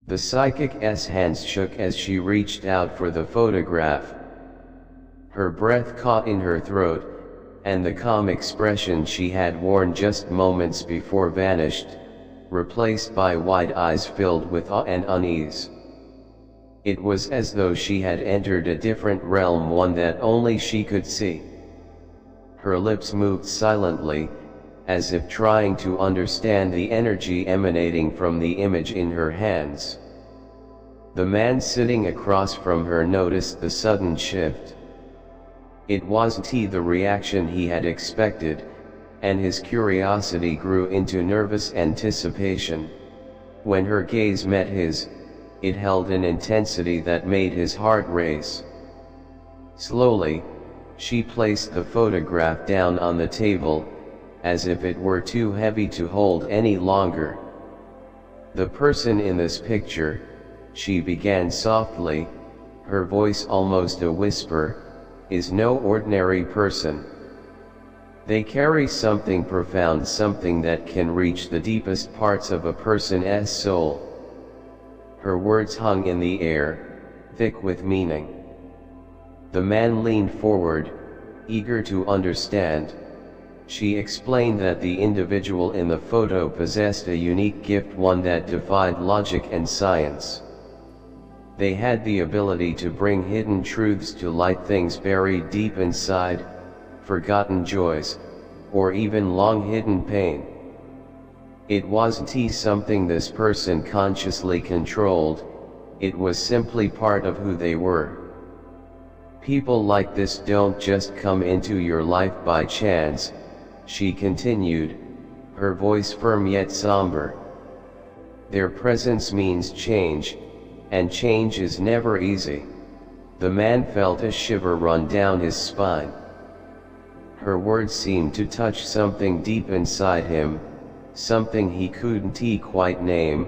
The psychic's hands shook as she reached out for the photograph. Her breath caught in her throat, and the calm expression she had worn just moments before vanished, replaced by wide eyes filled with awe and unease. It was as though she had entered a different realm, one that only she could see. Her lips moved silently, as if trying to understand the energy emanating from the image in her hands. The man sitting across from her noticed the sudden shift. It wasn't the reaction he had expected, and his curiosity grew into nervous anticipation. When her gaze met his, it held an intensity that made his heart race. Slowly, she placed the photograph down on the table, as if it were too heavy to hold any longer. "The person in this picture," she began softly, her voice almost a whisper, "is no ordinary person. They carry something profound, something that can reach the deepest parts of a person's soul." Her words hung in the air, thick with meaning. The man leaned forward, eager to understand. She explained that the individual in the photo possessed a unique gift, one that defied logic and science. They had the ability to bring hidden truths to light, things buried deep inside, forgotten joys, or even long-hidden pain. It wasn't something this person consciously controlled, it was simply part of who they were. "People like this don't just come into your life by chance," she continued, her voice firm yet somber. "Their presence means change, and change is never easy." The man felt a shiver run down his spine. Her words seemed to touch something deep inside him, something he couldn't quite name,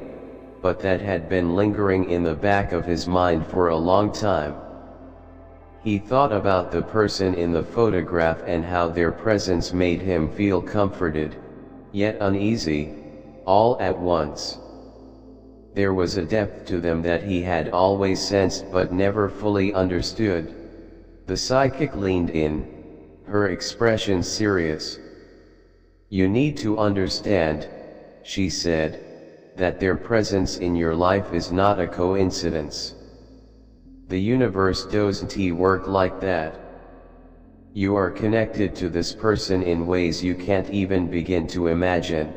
but that had been lingering in the back of his mind for a long time. He thought about the person in the photograph and how their presence made him feel comforted, yet uneasy, all at once. There was a depth to them that he had always sensed but never fully understood. The psychic leaned in, her expression serious. "You need to understand," she said, "that their presence in your life is not a coincidence. The universe doesn't work like that. You are connected to this person in ways you can't even begin to imagine."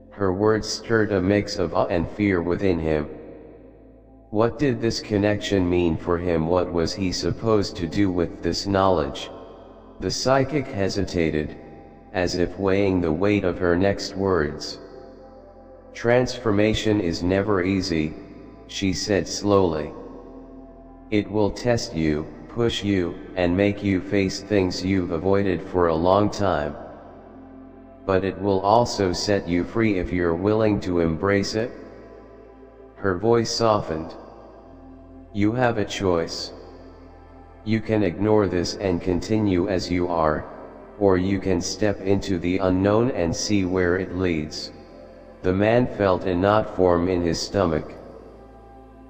Her words stirred a mix of awe and fear within him. What did this connection mean for him? What was he supposed to do with this knowledge? The psychic hesitated, as if weighing the weight of her next words. "Transformation is never easy," she said slowly. "It will test you, push you, and make you face things you've avoided for a long time. But it will also set you free if you're willing to embrace it." Her voice softened. "You have a choice. You can ignore this and continue as you are, or you can step into the unknown and see where it leads." The man felt a knot form in his stomach.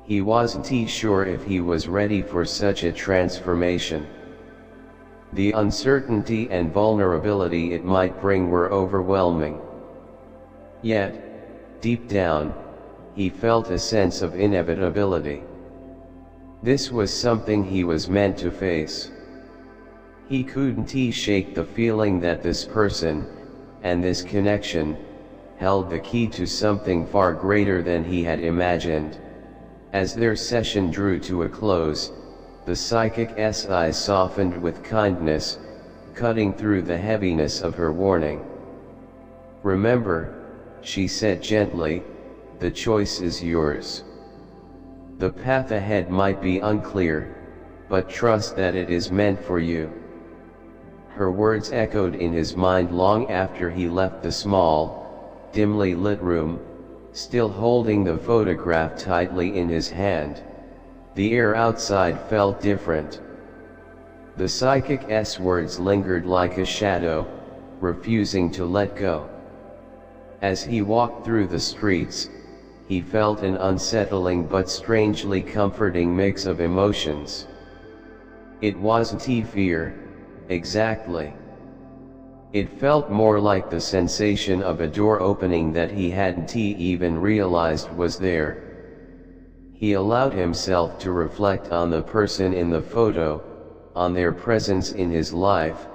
He wasn't sure if he was ready for such a transformation. The uncertainty and vulnerability it might bring were overwhelming. Yet, deep down, he felt a sense of inevitability. This was something he was meant to face. He couldn't shake the feeling that this person, and this connection, held the key to something far greater than he had imagined. As their session drew to a close, the psychic's eyes softened with kindness, cutting through the heaviness of her warning. "Remember," she said gently, "the choice is yours. The path ahead might be unclear, but trust that it is meant for you." Her words echoed in his mind long after he left the small, dimly lit room, still holding the photograph tightly in his hand. The air outside felt different. The psychic's words lingered like a shadow, refusing to let go. As he walked through the streets, he felt an unsettling but strangely comforting mix of emotions. It wasn't fear, exactly. It felt more like the sensation of a door opening that he hadn't even realized was there. He allowed himself to reflect on the person in the photo, on their presence in his life,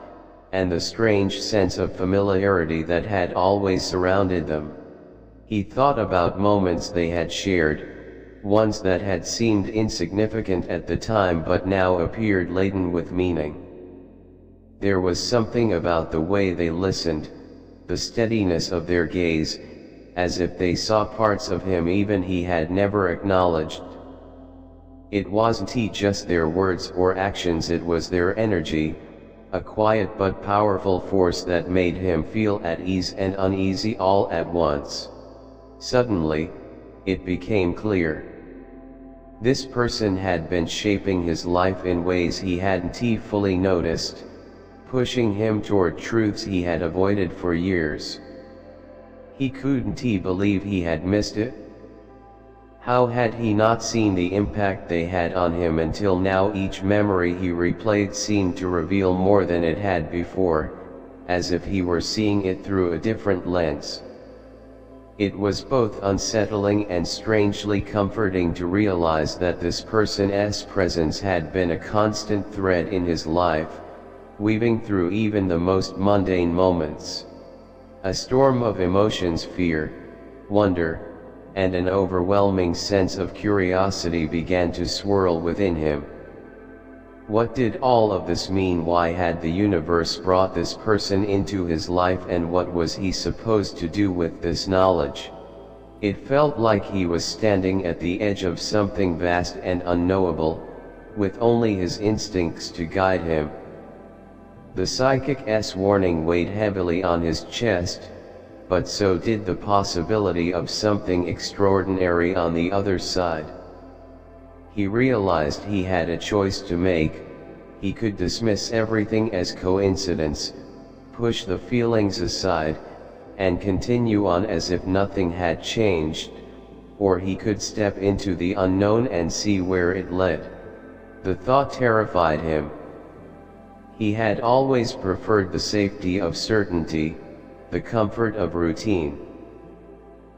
and the strange sense of familiarity that had always surrounded them. He thought about moments they had shared, ones that had seemed insignificant at the time but now appeared laden with meaning. There was something about the way they listened, the steadiness of their gaze, as if they saw parts of him even he had never acknowledged. It wasn't just their words or actions, it was their energy, a quiet but powerful force that made him feel at ease and uneasy all at once. Suddenly, it became clear. This person had been shaping his life in ways he hadn't fully noticed, pushing him toward truths he had avoided for years. He couldn't believe he had missed it. How had he not seen the impact they had on him until now? Each memory he replayed seemed to reveal more than it had before, as if he were seeing it through a different lens. It was both unsettling and strangely comforting to realize that this person's presence had been a constant thread in his life, weaving through even the most mundane moments. A storm of emotions, fear, wonder, and an overwhelming sense of curiosity began to swirl within him. What did all of this mean? Why had the universe brought this person into his life, and what was he supposed to do with this knowledge? It felt like he was standing at the edge of something vast and unknowable, with only his instincts to guide him. The psychic's warning weighed heavily on his chest, but so did the possibility of something extraordinary on the other side. He realized he had a choice to make. He could dismiss everything as coincidence, push the feelings aside, and continue on as if nothing had changed, or he could step into the unknown and see where it led. The thought terrified him. He had always preferred the safety of certainty, the comfort of routine.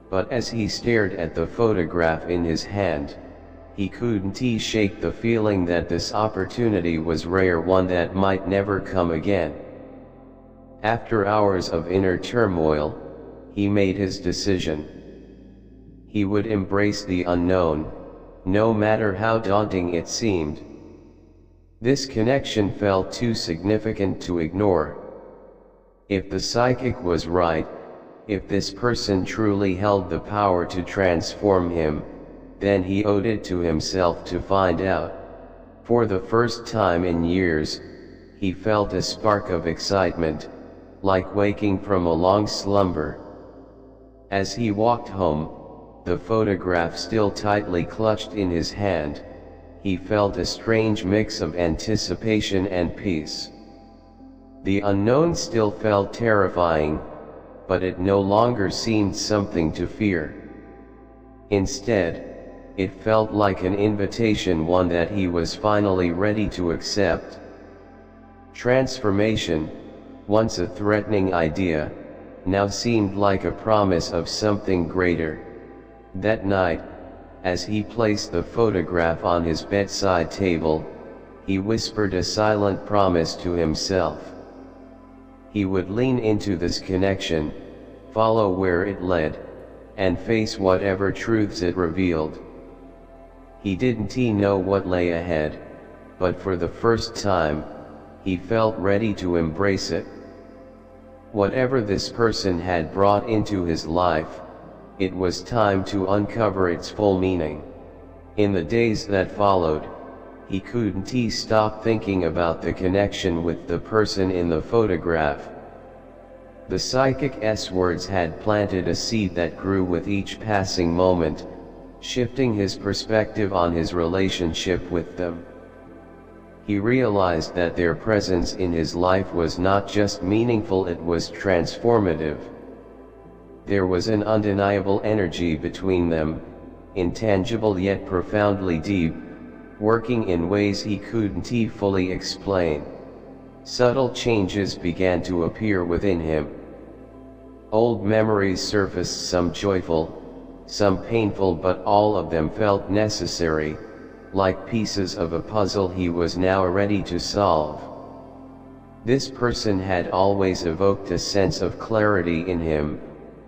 But as he stared at the photograph in his hand, he couldn't shake the feeling that this opportunity was rare, one that might never come again. After hours of inner turmoil, he made his decision. He would embrace the unknown, no matter how daunting it seemed. This connection felt too significant to ignore. If the psychic was right, if this person truly held the power to transform him, then he owed it to himself to find out. For the first time in years, he felt a spark of excitement, like waking from a long slumber. As he walked home, the photograph still tightly clutched in his hand, he felt a strange mix of anticipation and peace. The unknown still felt terrifying, but it no longer seemed something to fear. Instead, it felt like an invitation, one that he was finally ready to accept. Transformation, once a threatening idea, now seemed like a promise of something greater. That night, as he placed the photograph on his bedside table, he whispered a silent promise to himself. He would lean into this connection, follow where it led, and face whatever truths it revealed. He didn't know what lay ahead, but for the first time, he felt ready to embrace it. Whatever this person had brought into his life, it was time to uncover its full meaning. In the days that followed, he couldn't stop thinking about the connection with the person in the photograph. The psychic's words had planted a seed that grew with each passing moment, shifting his perspective on his relationship with them. He realized that their presence in his life was not just meaningful, it was transformative. There was an undeniable energy between them, intangible yet profoundly deep, working in ways he couldn't fully explain. Subtle changes began to appear within him. Old memories surfaced, some joyful, some painful, but all of them felt necessary, like pieces of a puzzle he was now ready to solve. This person had always evoked a sense of clarity in him,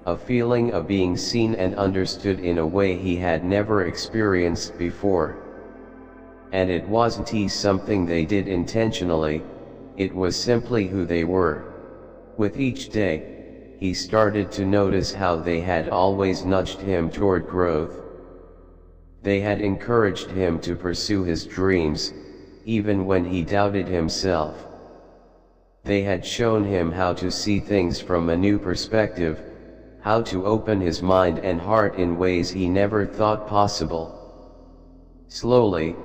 a feeling of being seen and understood in a way he had never experienced before. And it wasn't something they did intentionally, it was simply who they were. With each day, he started to notice how they had always nudged him toward growth. They had encouraged him to pursue his dreams, even when he doubted himself. They had shown him how to see things from a new perspective, how to open his mind and heart in ways he never thought possible. Slowly,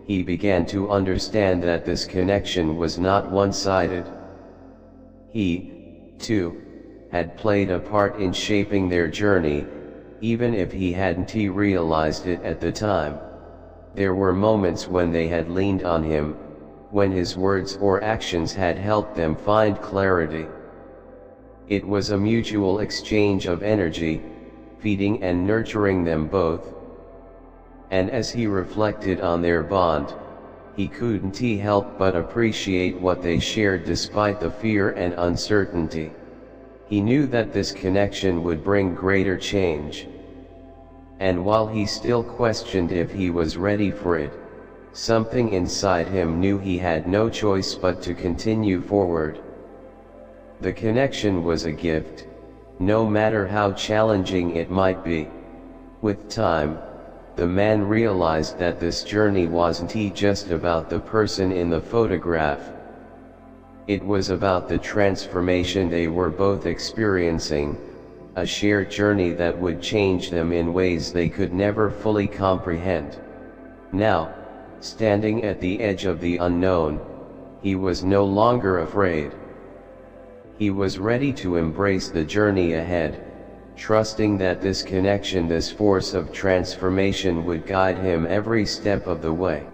he began to understand that this connection was not one-sided. He, too, had played a part in shaping their journey, even if he hadn't realized it at the time. There were moments when they had leaned on him, when his words or actions had helped them find clarity. It was a mutual exchange of energy, feeding and nurturing them both. And as he reflected on their bond, he couldn't help but appreciate what they shared despite the fear and uncertainty. He knew that this connection would bring greater change. And while he still questioned if he was ready for it, something inside him knew he had no choice but to continue forward. The connection was a gift, no matter how challenging it might be. With time, the man realized that this journey wasn't just about the person in the photograph. It was about the transformation they were both experiencing, a shared journey that would change them in ways they could never fully comprehend. Now, standing at the edge of the unknown, he was no longer afraid. He was ready to embrace the journey ahead, trusting that this connection, this force of transformation, would guide him every step of the way.